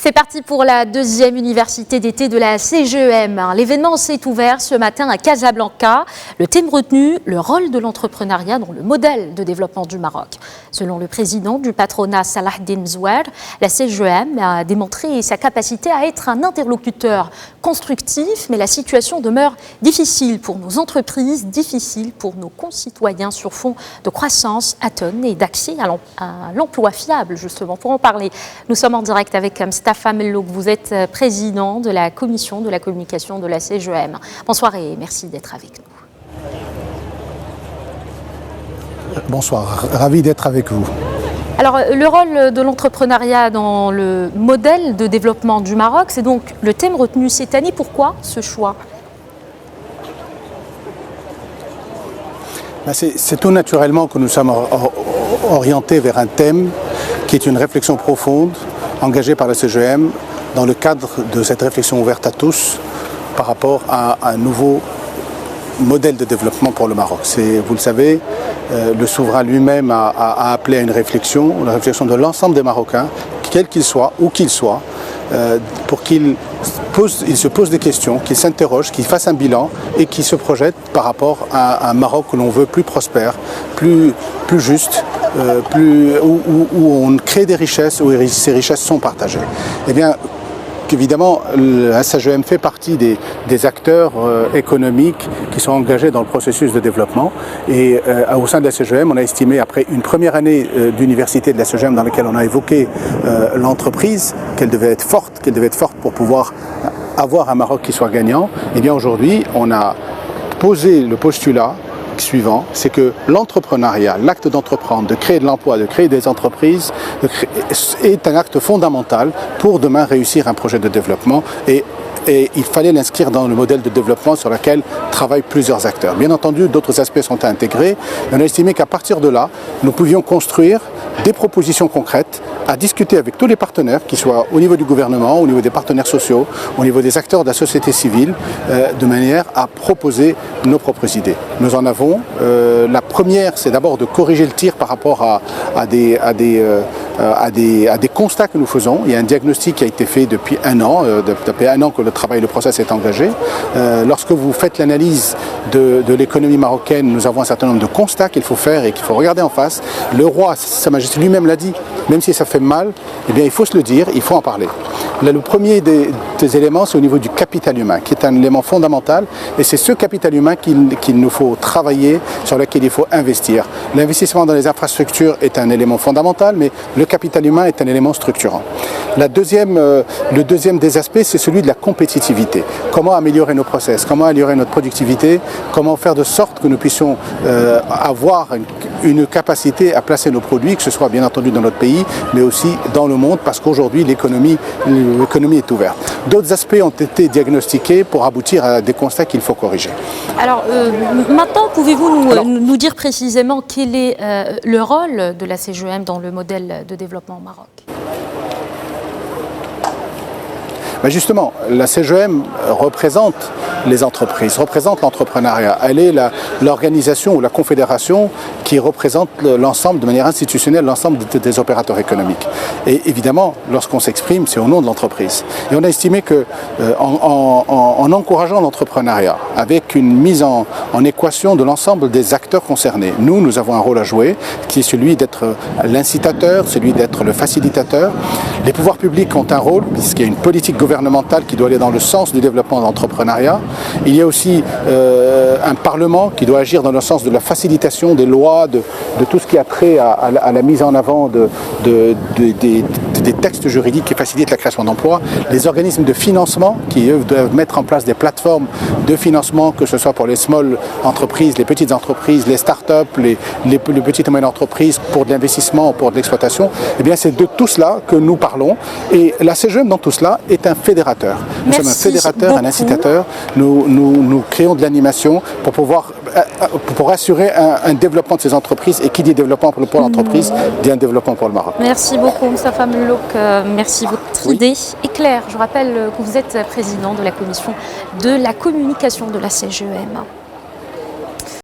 C'est parti pour la deuxième université d'été de la CGEM. L'événement s'est ouvert ce matin à Casablanca. Le thème retenu, le rôle de l'entrepreneuriat dans le modèle de développement du Maroc. Selon le président du patronat Salahdine Zouer, la CGEM a démontré sa capacité à être un interlocuteur constructif, mais la situation demeure difficile pour nos entreprises, difficile pour nos concitoyens sur fond de croissance atone et d'accès à l'emploi fiable, justement. Pour en parler, nous sommes en direct avec Mostafa Mellouk, vous êtes président de la commission de la communication de la CGEM. Bonsoir et merci d'être avec nous. Bonsoir, ravi d'être avec vous. Alors, le rôle de l'entrepreneuriat dans le modèle de développement du Maroc, c'est donc le thème retenu cette année. Pourquoi ce choix ? C'est tout naturellement que nous sommes orientés vers un thème qui est une réflexion profonde, engagée par la CGEM, dans le cadre de cette réflexion ouverte à tous par rapport à un nouveau modèle de développement pour le Maroc. Vous le savez, le souverain lui-même a appelé à une réflexion, la réflexion de l'ensemble des Marocains, quel qu'il soit, où qu'il soit, pour qu'il se pose des questions, qu'il s'interroge, qu'il fasse un bilan et qu'il se projette par rapport à un Maroc que l'on veut plus prospère, plus juste, où on crée des richesses, où ces richesses sont partagées. Eh bien, évidemment, la CGEM fait partie des acteurs économiques qui sont engagés dans le processus de développement. Et au sein de la CGEM, on a estimé, après une première année d'université de la CGEM dans laquelle on a évoqué l'entreprise, qu'elle devait être forte pour pouvoir avoir un Maroc qui soit gagnant. Et bien aujourd'hui, on a posé le postulat suivant, c'est que l'entrepreneuriat, l'acte d'entreprendre, de créer de l'emploi, de créer des entreprises, est un acte fondamental pour demain réussir un projet de développement et il fallait l'inscrire dans le modèle de développement sur lequel travaillent plusieurs acteurs. Bien entendu, d'autres aspects sont intégrés, mais on a estimé qu'à partir de là, nous pouvions construire des propositions concrètes à discuter avec tous les partenaires, qu'ils soient au niveau du gouvernement, au niveau des partenaires sociaux, au niveau des acteurs de la société civile, de manière à proposer nos propres idées. Nous en avons. La première, c'est d'abord de corriger le tir par rapport à des constats que nous faisons. Il y a un diagnostic qui a été fait depuis un an, depuis un an que le process est engagé. Lorsque vous faites l'analyse de l'économie marocaine, nous avons un certain nombre de constats qu'il faut faire et qu'il faut regarder en face. Le roi, Sa Majesté lui-même l'a dit, même si ça fait mal, eh bien, il faut se le dire, il faut en parler. Là, le premier des éléments, c'est au niveau du capital humain, qui est un élément fondamental, et c'est ce capital humain qu'il nous faut travailler, sur lequel il faut investir. L'investissement dans les infrastructures est un élément fondamental, mais le capital humain est un élément structurant. Le deuxième des aspects, c'est celui de la compétitivité. Comment améliorer nos process, comment améliorer notre productivité, comment faire de sorte que nous puissions avoir une capacité à placer nos produits, que ce soit bien entendu dans notre pays, mais aussi dans le monde, parce qu'aujourd'hui l'économie est ouverte. D'autres aspects ont été diagnostiqués pour aboutir à des constats qu'il faut corriger. Alors maintenant, pouvez-vous nous dire précisément quel est le rôle de la CGEM dans le modèle de développement au Maroc ? Ben justement, la CGEM représente les entreprises, représente l'entrepreneuriat. Elle est l'organisation ou la confédération qui représente l'ensemble, de manière institutionnelle, l'ensemble des opérateurs économiques. Et évidemment, lorsqu'on s'exprime, c'est au nom de l'entreprise. Et on a estimé que en encourageant l'entrepreneuriat, avec une mise en équation de l'ensemble des acteurs concernés, nous avons un rôle à jouer, qui est celui d'être l'incitateur, celui d'être le facilitateur. Les pouvoirs publics ont un rôle, puisqu'il y a une politique gouvernementale qui doit aller dans le sens du développement de l'entrepreneuriat. Il y a aussi un Parlement qui doit agir dans le sens de la facilitation des lois, de tout ce qui a trait à la mise en avant des textes juridiques qui facilitent la création d'emplois. Les organismes de financement qui, eux, doivent mettre en place des plateformes de financement, que ce soit pour les small entreprises, les petites entreprises, les start-up, les petites et moyennes entreprises, pour de l'investissement, pour de l'exploitation. Eh bien, c'est de tout cela que nous parlons. Et la CGEM, dans tout cela, est un fédérateur. Nous sommes un fédérateur, un incitateur. Nous créons de l'animation pour assurer un développement de ces entreprises. Et qui dit développement pour l'entreprise, dit un développement pour le Maroc. Merci beaucoup, Mostafa Mellouk. Merci. Votre idée est claire. Je rappelle que vous êtes président de la commission de la communication de la CGEM.